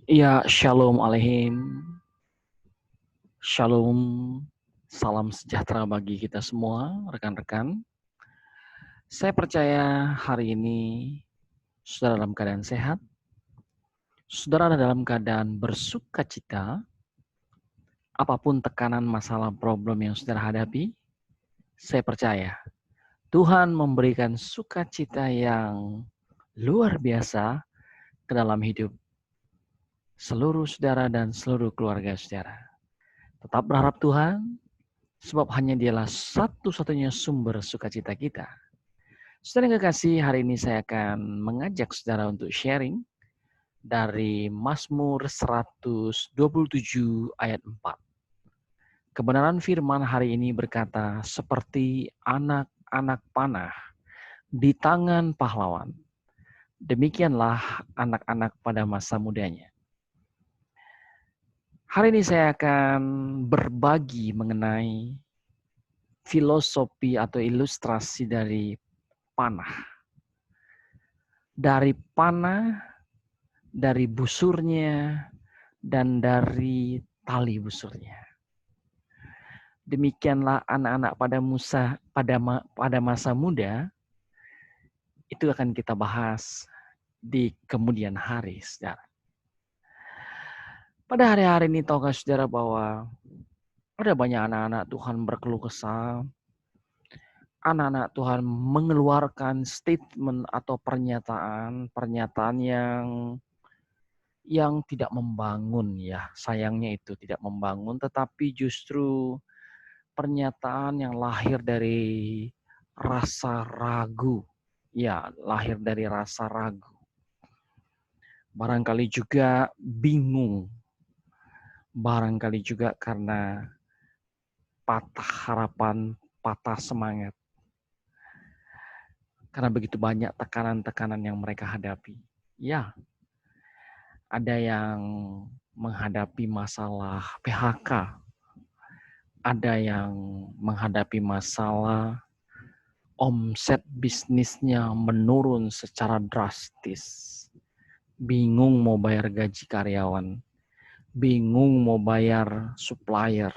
Ya, shalom aleihim. Shalom. Salam sejahtera bagi kita semua, rekan-rekan. Saya percaya hari ini saudara dalam keadaan sehat, saudara dalam keadaan bersuka cita, apapun tekanan, masalah, problem yang saudara hadapi, saya percaya Tuhan memberikan sukacita yang luar biasa ke dalam hidup seluruh saudara dan seluruh keluarga saudara. Tetap berharap Tuhan, sebab hanya dialah satu-satunya sumber sukacita kita. Saudara yang kekasih, hari ini saya akan mengajak saudara untuk sharing dari Mazmur 127 ayat 4. Kebenaran firman hari ini berkata, seperti anak-anak panah di tangan pahlawan, demikianlah anak-anak pada masa mudanya. Hari ini saya akan berbagi mengenai filosofi atau ilustrasi dari panah. Dari panah, dari busurnya, dan dari tali busurnya. Demikianlah anak-anak pada masa muda, itu akan kita bahas di kemudian hari, saudara. Pada hari-hari ini, tahukah saudara bahwa ada banyak anak-anak Tuhan berkeluh kesah, anak-anak Tuhan mengeluarkan statement atau pernyataan yang tidak membangun ya. Sayangnya itu tidak membangun, tetapi justru pernyataan yang lahir dari rasa ragu. Ya, lahir dari rasa ragu. Barangkali juga bingung. Barangkali juga karena patah harapan, patah semangat. Karena begitu banyak tekanan-tekanan yang mereka hadapi. Ya, ada yang menghadapi masalah PHK. Ada yang menghadapi masalah omset bisnisnya menurun secara drastis. Bingung mau bayar gaji karyawan. Bingung mau bayar supplier.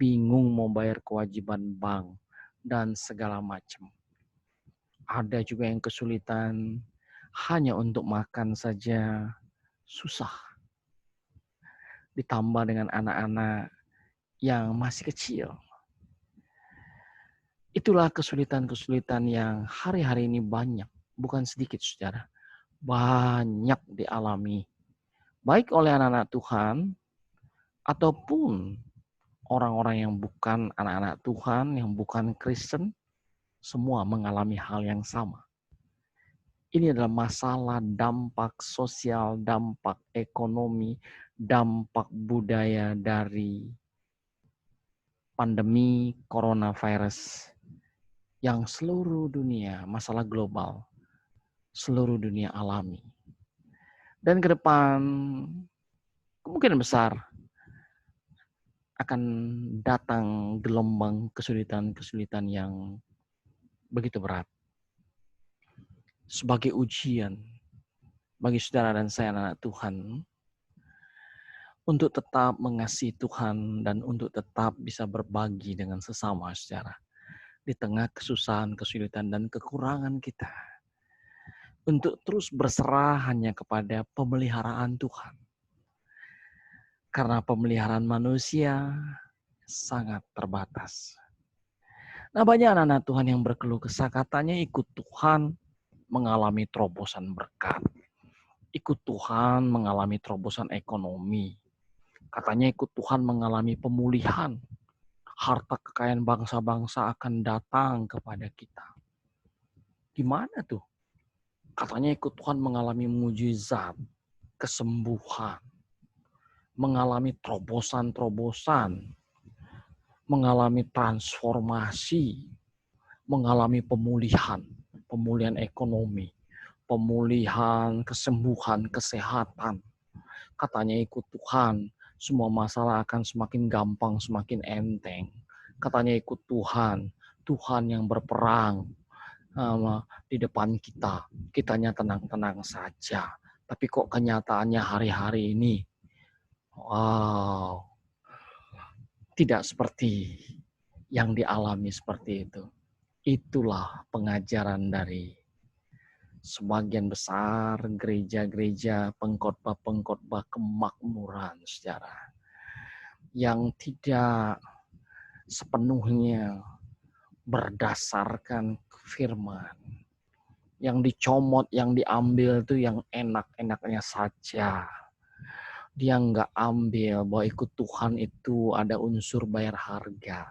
Bingung mau bayar kewajiban bank. Dan segala macam. Ada juga yang kesulitan hanya untuk makan saja susah. Ditambah dengan anak-anak yang masih kecil. Itulah kesulitan-kesulitan yang hari-hari ini banyak, bukan sedikit saudara. Banyak dialami, baik oleh anak-anak Tuhan, ataupun orang-orang yang bukan anak-anak Tuhan, yang bukan Kristen, semua mengalami hal yang sama. Ini adalah masalah dampak sosial, dampak ekonomi, dampak budaya dari pandemi coronavirus yang seluruh dunia, masalah global, seluruh dunia alami. Dan ke depan kemungkinan besar akan datang gelombang kesulitan-kesulitan yang begitu berat. Sebagai ujian bagi saudara dan saya anak Tuhan, untuk tetap mengasihi Tuhan dan untuk tetap bisa berbagi dengan sesama saudara. Di tengah kesusahan, kesulitan, dan kekurangan kita. Untuk terus berserah hanya kepada pemeliharaan Tuhan. Karena pemeliharaan manusia sangat terbatas. Nah, banyak anak-anak Tuhan yang berkeluh kesah, katanya ikut Tuhan mengalami terobosan berkat. Ikut Tuhan mengalami terobosan ekonomi. Katanya ikut Tuhan mengalami pemulihan. Harta kekayaan bangsa-bangsa akan datang kepada kita. Gimana tuh? Katanya ikut Tuhan mengalami mujizat, kesembuhan, mengalami terobosan-terobosan, mengalami transformasi, mengalami pemulihan ekonomi, pemulihan, kesembuhan, kesehatan. Katanya ikut Tuhan, semua masalah akan semakin gampang, semakin enteng. Katanya ikut Tuhan, Tuhan yang berperang di depan kita. Kitanya tenang-tenang saja. Tapi kok kenyataannya hari-hari ini, wow, tidak seperti yang dialami seperti itu. Itulah pengajaran dari sebagian besar gereja-gereja, pengkhotbah-pengkhotbah kemakmuran sejarah yang tidak sepenuhnya berdasarkan firman. Yang dicomot, yang diambil itu yang enak-enaknya saja. Dia nggak ambil bahwa ikut Tuhan itu ada unsur bayar harga,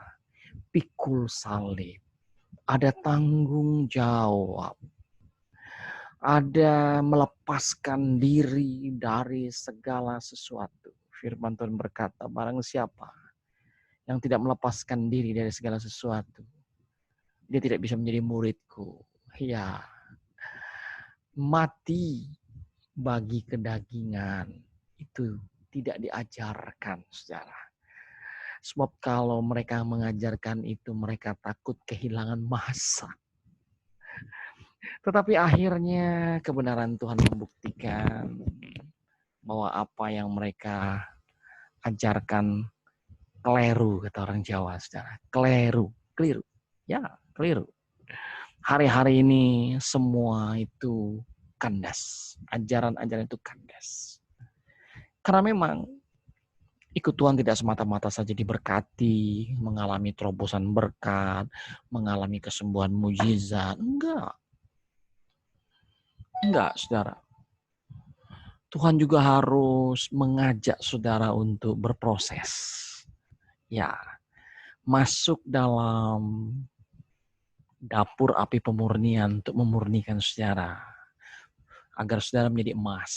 pikul salib, ada tanggung jawab, ada melepaskan diri dari segala sesuatu. Firman Tuhan berkata, barang siapa yang tidak melepaskan diri dari segala sesuatu, dia tidak bisa menjadi muridku. Ya, mati bagi kedagingan itu tidak diajarkan, saudara. Sebab kalau mereka mengajarkan itu, mereka takut kehilangan masa. Tetapi akhirnya kebenaran Tuhan membuktikan bahwa apa yang mereka ajarkan keliru, kata orang Jawa, saudara. Keliru. Ya, keliru. Hari-hari ini semua itu kandas. Ajaran-ajaran itu kandas. Karena memang ikut Tuhan tidak semata-mata saja diberkati, mengalami terobosan berkat, mengalami kesembuhan mujizat. Enggak, saudara. Tuhan juga harus mengajak saudara untuk berproses. Ya, masuk dalam dapur api pemurnian untuk memurnikan saudara. Agar saudara menjadi emas.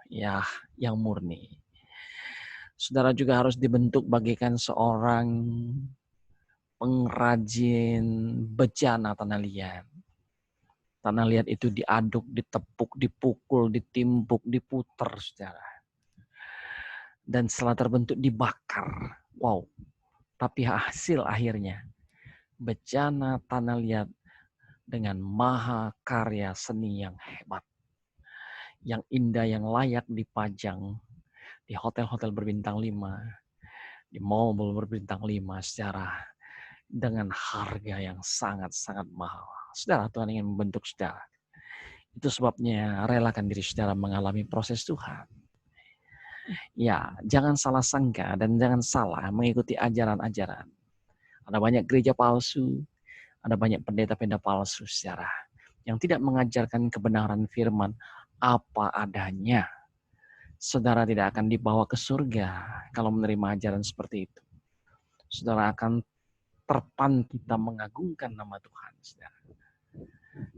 Ya, yang murni. Saudara juga harus dibentuk bagaikan seorang pengrajin bejana tanah liat. Tanah liat itu diaduk, ditepuk, dipukul, ditimpuk, diputer, saudara. Dan setelah terbentuk dibakar. Wow. Tapi hasil akhirnya bejana tanah liat dengan maha karya seni yang hebat. Yang indah, yang layak dipajang di hotel-hotel berbintang 5, di mall-mall berbintang 5 secara dengan harga yang sangat-sangat mahal. Saudara, Tuhan ingin membentuk saudara. Itu sebabnya relakan diri saudara mengalami proses Tuhan. Ya, jangan salah sangka dan jangan salah mengikuti ajaran-ajaran. Ada banyak gereja palsu, ada banyak pendeta-pendeta palsu saudara yang tidak mengajarkan kebenaran firman apa adanya. Saudara tidak akan dibawa ke surga kalau menerima ajaran seperti itu. Saudara akan terpan kita mengagungkan nama Tuhan, saudara.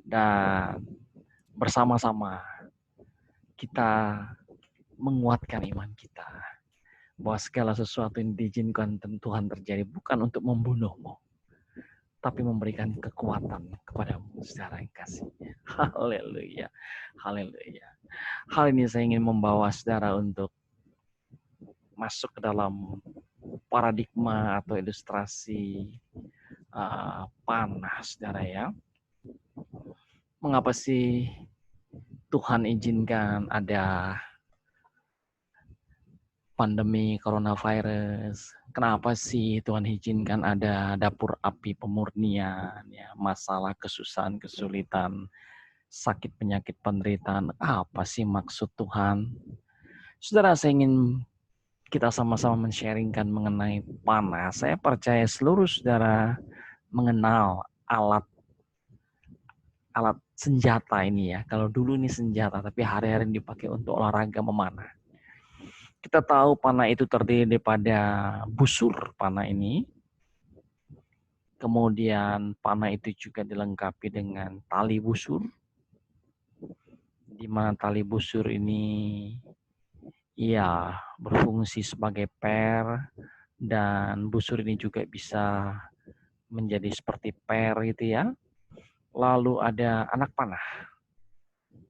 Dan bersama-sama kita menguatkan iman kita. Bahwa segala sesuatu yang diizinkan Tuhan terjadi bukan untuk membunuhmu, tapi memberikan kekuatan kepadamu, saudara yang kasih. Haleluya. Haleluya. Hal ini saya ingin membawa saudara untuk masuk ke dalam paradigma atau ilustrasi panah, saudara ya. Mengapa sih Tuhan izinkan ada pandemi coronavirus? Kenapa sih Tuhan izinkan ada dapur api pemurnian, ya, masalah, kesusahan, kesulitan, sakit, penyakit, penderitaan? Apa sih maksud Tuhan? Saudara, saya ingin kita sama-sama men-sharingkan mengenai panah. Saya percaya seluruh saudara mengenal alat senjata ini ya. Kalau dulu ini senjata, tapi hari-hari ini dipakai untuk olahraga memanah. Kita tahu panah itu terdiri daripada busur panah ini. Kemudian panah itu juga dilengkapi dengan tali busur. Di mana tali busur ini ya berfungsi sebagai per, dan busur ini juga bisa menjadi seperti per gitu ya. Lalu ada anak panah.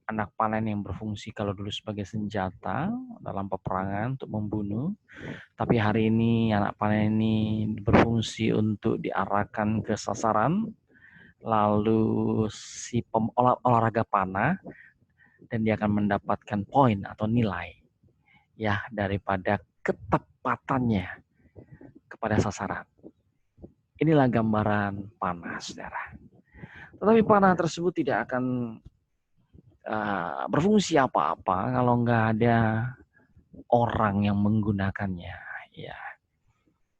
Anak panah yang berfungsi kalau dulu sebagai senjata dalam peperangan untuk membunuh. Tapi hari ini anak panah ini berfungsi untuk diarahkan ke sasaran. Lalu si olahraga panah dan dia akan mendapatkan poin atau nilai ya daripada ketepatannya kepada sasaran. Inilah gambaran panah, saudara. Tetapi panah tersebut tidak akan berfungsi apa-apa kalau nggak ada orang yang menggunakannya. Ya,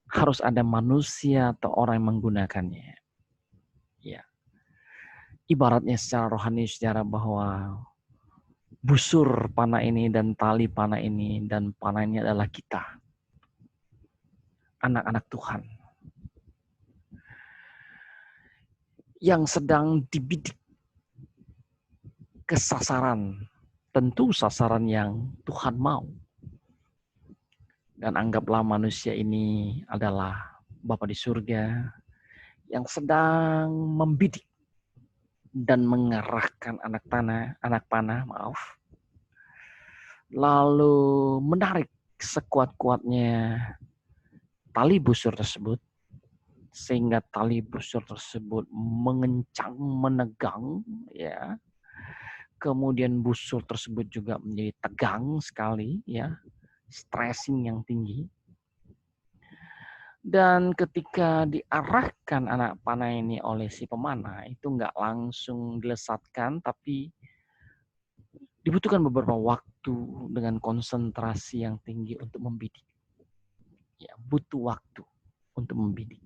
harus ada manusia atau orang yang menggunakannya. Ya, ibaratnya secara rohani, secara bahwa busur panah ini dan tali panah ini dan panah ini adalah kita, anak-anak Tuhan, yang sedang dibidik ke sasaran, tentu sasaran yang Tuhan mau. Dan anggaplah manusia ini adalah Bapa di surga yang sedang membidik dan mengarahkan anak panah, lalu menarik sekuat-kuatnya tali busur tersebut, sehingga tali busur tersebut mengencang, menegang, ya. Kemudian busur tersebut juga menjadi tegang sekali, ya, stressing yang tinggi. Dan ketika diarahkan anak panah ini oleh si pemanah, itu nggak langsung dilesatkan, tapi dibutuhkan beberapa waktu dengan konsentrasi yang tinggi untuk membidik. Ya, butuh waktu untuk membidik.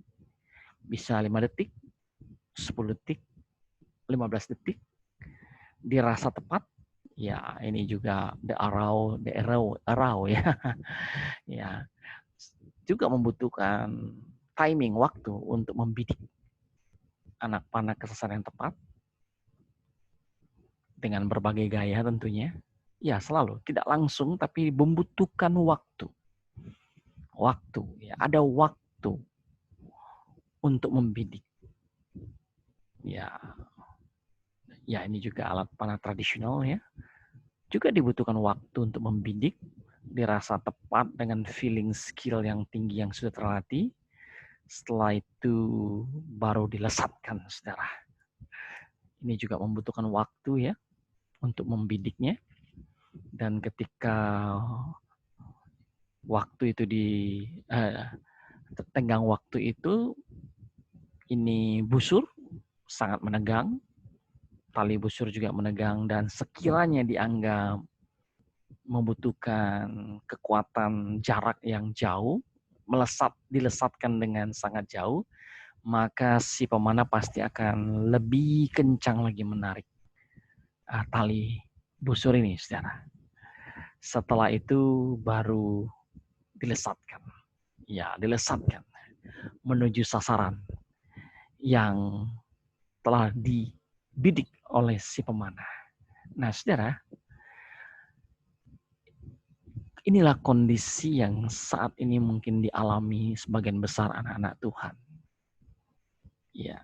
Bisa 5 detik, 10 detik, 15 detik, dirasa tepat. Ya, ini juga the arrow ya. Ya, juga membutuhkan timing, waktu untuk membidik anak panah ke sasaran yang tepat dengan berbagai gaya tentunya. Ya, selalu tidak langsung tapi membutuhkan waktu. Ya, ada waktu untuk membidik. Ya, ini juga alat panah tradisional ya. Juga dibutuhkan waktu untuk membidik, dirasa tepat dengan feeling skill yang tinggi yang sudah terlatih. Setelah itu baru dilesatkan, saudara. Ini juga membutuhkan waktu ya untuk membidiknya. Dan ketika waktu itu tenggang waktu itu, ini busur sangat menegang, tali busur juga menegang, dan sekiranya dianggap membutuhkan kekuatan jarak yang jauh, dilesatkan dengan sangat jauh, maka si pemanah pasti akan lebih kencang lagi menarik tali busur ini, saudara. Setelah itu baru dilesatkan. Ya, dilesatkan menuju sasaran yang telah dibidik oleh si pemanah. Nah, saudara, inilah kondisi yang saat ini mungkin dialami sebagian besar anak-anak Tuhan. Ya,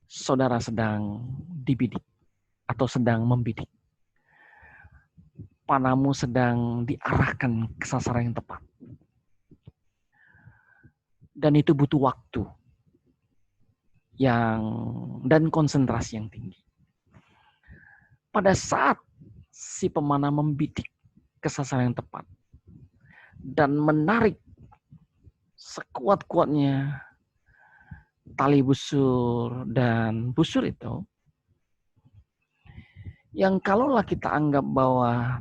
saudara sedang dibidik atau sedang membidik. Panahmu sedang diarahkan ke sasaran yang tepat. Dan itu butuh waktu dan konsentrasi yang tinggi. Pada saat si pemanah membidik ke sasaran yang tepat dan menarik sekuat-kuatnya tali busur dan busur itu, yang kalaulah kita anggap bahwa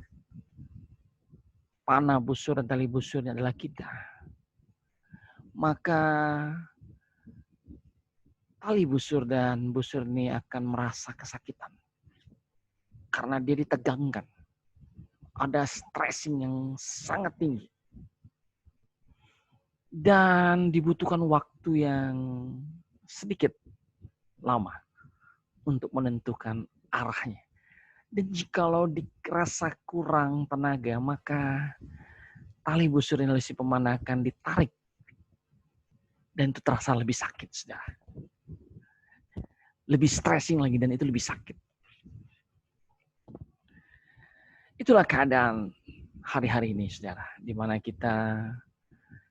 panah busur dan tali busurnya adalah kita, maka tali busur dan busur ini akan merasa kesakitan karena dia ditegangkan. Ada stressing yang sangat tinggi. Dan dibutuhkan waktu yang sedikit lama untuk menentukan arahnya. Dan jikalau dirasa kurang tenaga, maka tali busur yang oleh si pemanah akan ditarik. Dan itu terasa lebih sakit, saudara. Lebih stressing lagi, dan itu lebih sakit. Itulah keadaan hari-hari ini, saudara, di mana kita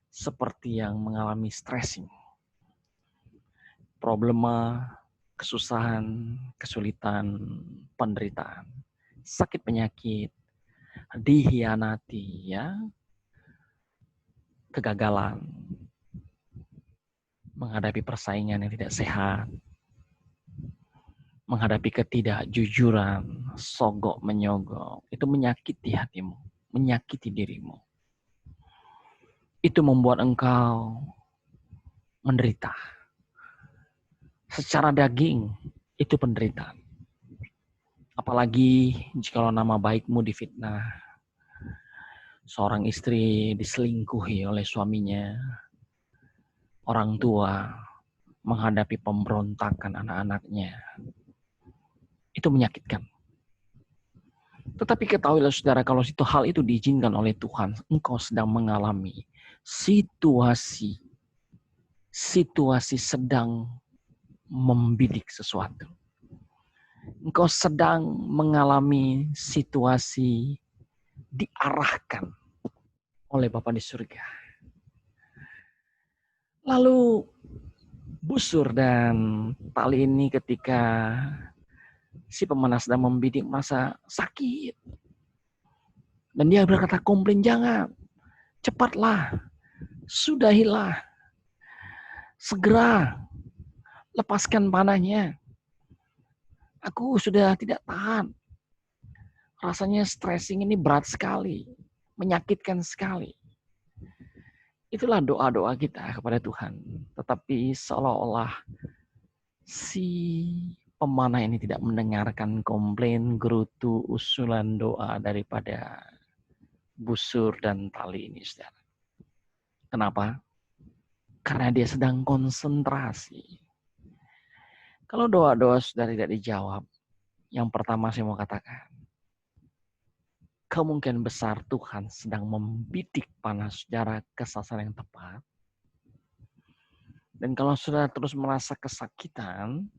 seperti yang mengalami stressing, problema, kesusahan, kesulitan, penderitaan sakit penyakit, dikhianati, ya, kegagalan, menghadapi persaingan yang tidak sehat, menghadapi ketidakjujuran, sogok menyogok, itu menyakiti hatimu, menyakiti dirimu. Itu membuat engkau menderita. Secara daging, itu penderitaan. Apalagi jika nama baikmu difitnah, seorang istri diselingkuhi oleh suaminya, orang tua menghadapi pemberontakan anak-anaknya, itu menyakitkan. Tetapi ketahuilah saudara, kalau hal itu diizinkan oleh Tuhan, engkau sedang mengalami situasi sedang membidik sesuatu. Engkau sedang mengalami situasi diarahkan oleh Bapa di surga. Lalu busur dan tali ini ketika si pemanah sedang membidik merasa sakit. Dan dia berkata, komplain jangan. Cepatlah. Sudahilah. Segera. Lepaskan panahnya. Aku sudah tidak tahan. Rasanya stressing ini berat sekali. Menyakitkan sekali. Itulah doa-doa kita kepada Tuhan. Tetapi seolah-olah si pemanah ini tidak mendengarkan komplain, gerutu, usulan doa daripada busur dan tali ini, saudara. Kenapa? Karena dia sedang konsentrasi. Kalau doa-doa saudara tidak dijawab, yang pertama saya mau katakan, kemungkinan besar Tuhan sedang membidik panah saudara ke sasaran yang tepat. Dan kalau saudara terus merasa kesakitan,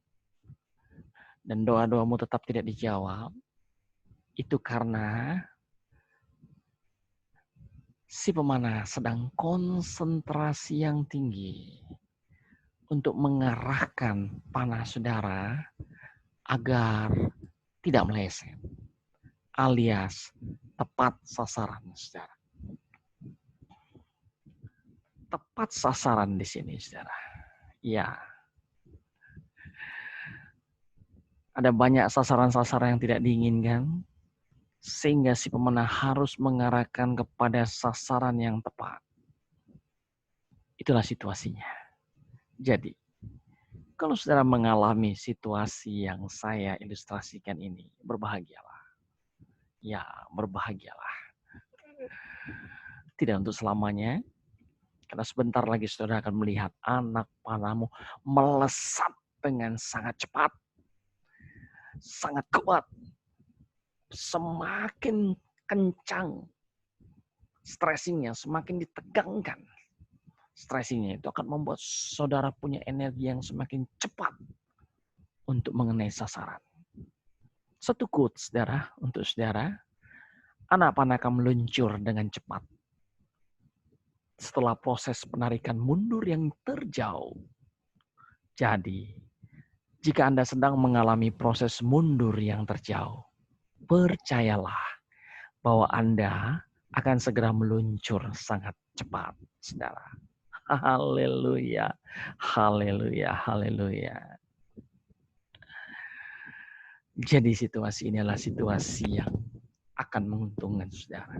dan doa-doamu tetap tidak dijawab, itu karena si pemanah sedang konsentrasi yang tinggi untuk mengarahkan panah saudara agar tidak meleset, alias tepat sasaran saudara. Tepat sasaran di sini saudara. Ya. Ada banyak sasaran-sasaran yang tidak diinginkan, sehingga si pemanah harus mengarahkan kepada sasaran yang tepat. Itulah situasinya. Jadi, kalau saudara mengalami situasi yang saya ilustrasikan ini, berbahagialah. Ya, berbahagialah. Tidak untuk selamanya, karena sebentar lagi saudara akan melihat anak panahmu melesat dengan sangat cepat, sangat kuat, semakin kencang stressingnya, semakin ditegangkan stressingnya, itu akan membuat saudara punya energi yang semakin cepat untuk mengenai sasaran. Satu quote saudara, untuk saudara, anak panah akan meluncur dengan cepat setelah proses penarikan mundur yang terjauh. Jadi, jika Anda sedang mengalami proses mundur yang terjauh, percayalah bahwa Anda akan segera meluncur sangat cepat, saudara. Haleluya, haleluya, haleluya. Jadi situasi ini adalah situasi yang akan menguntungkan saudara.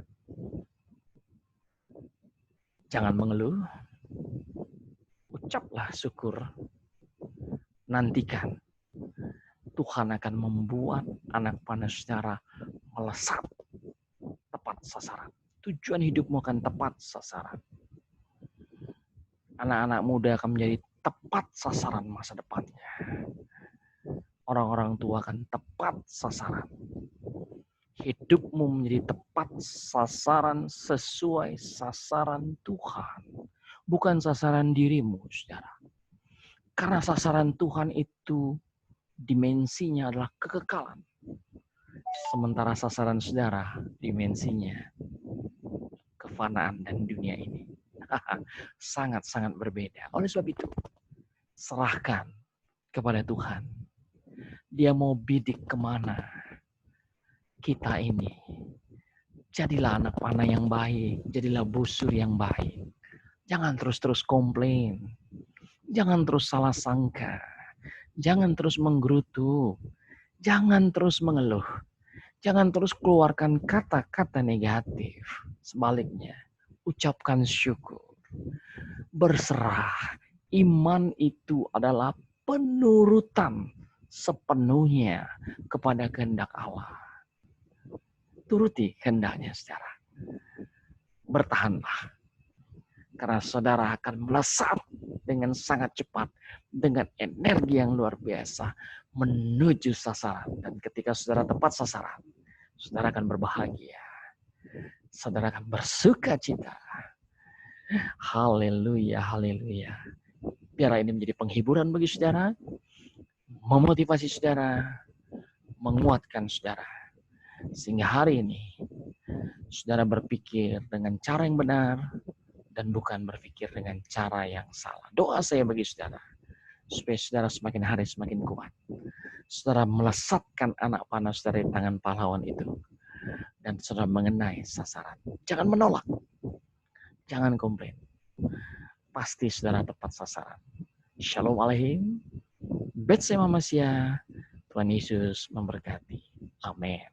Jangan mengeluh, ucaplah syukur, nantikan. Tuhan akan membuat anak panah saudara melesat tepat sasaran. Tujuan hidupmu akan tepat sasaran. Anak-anak muda akan menjadi tepat sasaran masa depannya. Orang-orang tua akan tepat sasaran. Hidupmu menjadi tepat sasaran sesuai sasaran Tuhan. Bukan sasaran dirimu, saudara. Karena sasaran Tuhan itu dimensinya adalah kekekalan. Sementara sasaran saudara dimensinya kefanaan dan dunia ini. Sangat-sangat berbeda. Oleh sebab itu, serahkan kepada Tuhan. Dia mau bidik kemana? kita ini. Jadilah anak panah yang baik, jadilah busur yang baik. Jangan terus-terus komplain, jangan terus salah sangka, jangan terus menggerutu, jangan terus mengeluh, jangan terus keluarkan kata-kata negatif. Sebaliknya, ucapkan syukur, berserah. Iman itu adalah penurutan sepenuhnya kepada kehendak Allah. Turuti kehendaknya, saudara. Bertahanlah. Karena saudara akan melesat dengan sangat cepat, dengan energi yang luar biasa, menuju sasaran. Dan ketika saudara tepat sasaran, saudara akan berbahagia. Saudara akan bersuka cita. Haleluya, haleluya. Biar ini menjadi penghiburan bagi saudara, memotivasi saudara, menguatkan saudara. Sehingga hari ini, saudara berpikir dengan cara yang benar, dan bukan berpikir dengan cara yang salah. Doa saya bagi saudara, supaya saudara semakin hari semakin kuat. Saudara melesatkan anak panah saudara di tangan pahlawan itu, dan saudara mengenai sasaran. Jangan menolak, jangan komplain. Pasti saudara tepat sasaran. Shalom Aleichem. Bet Sema Masya. Tuhan Yesus memberkati. Amin.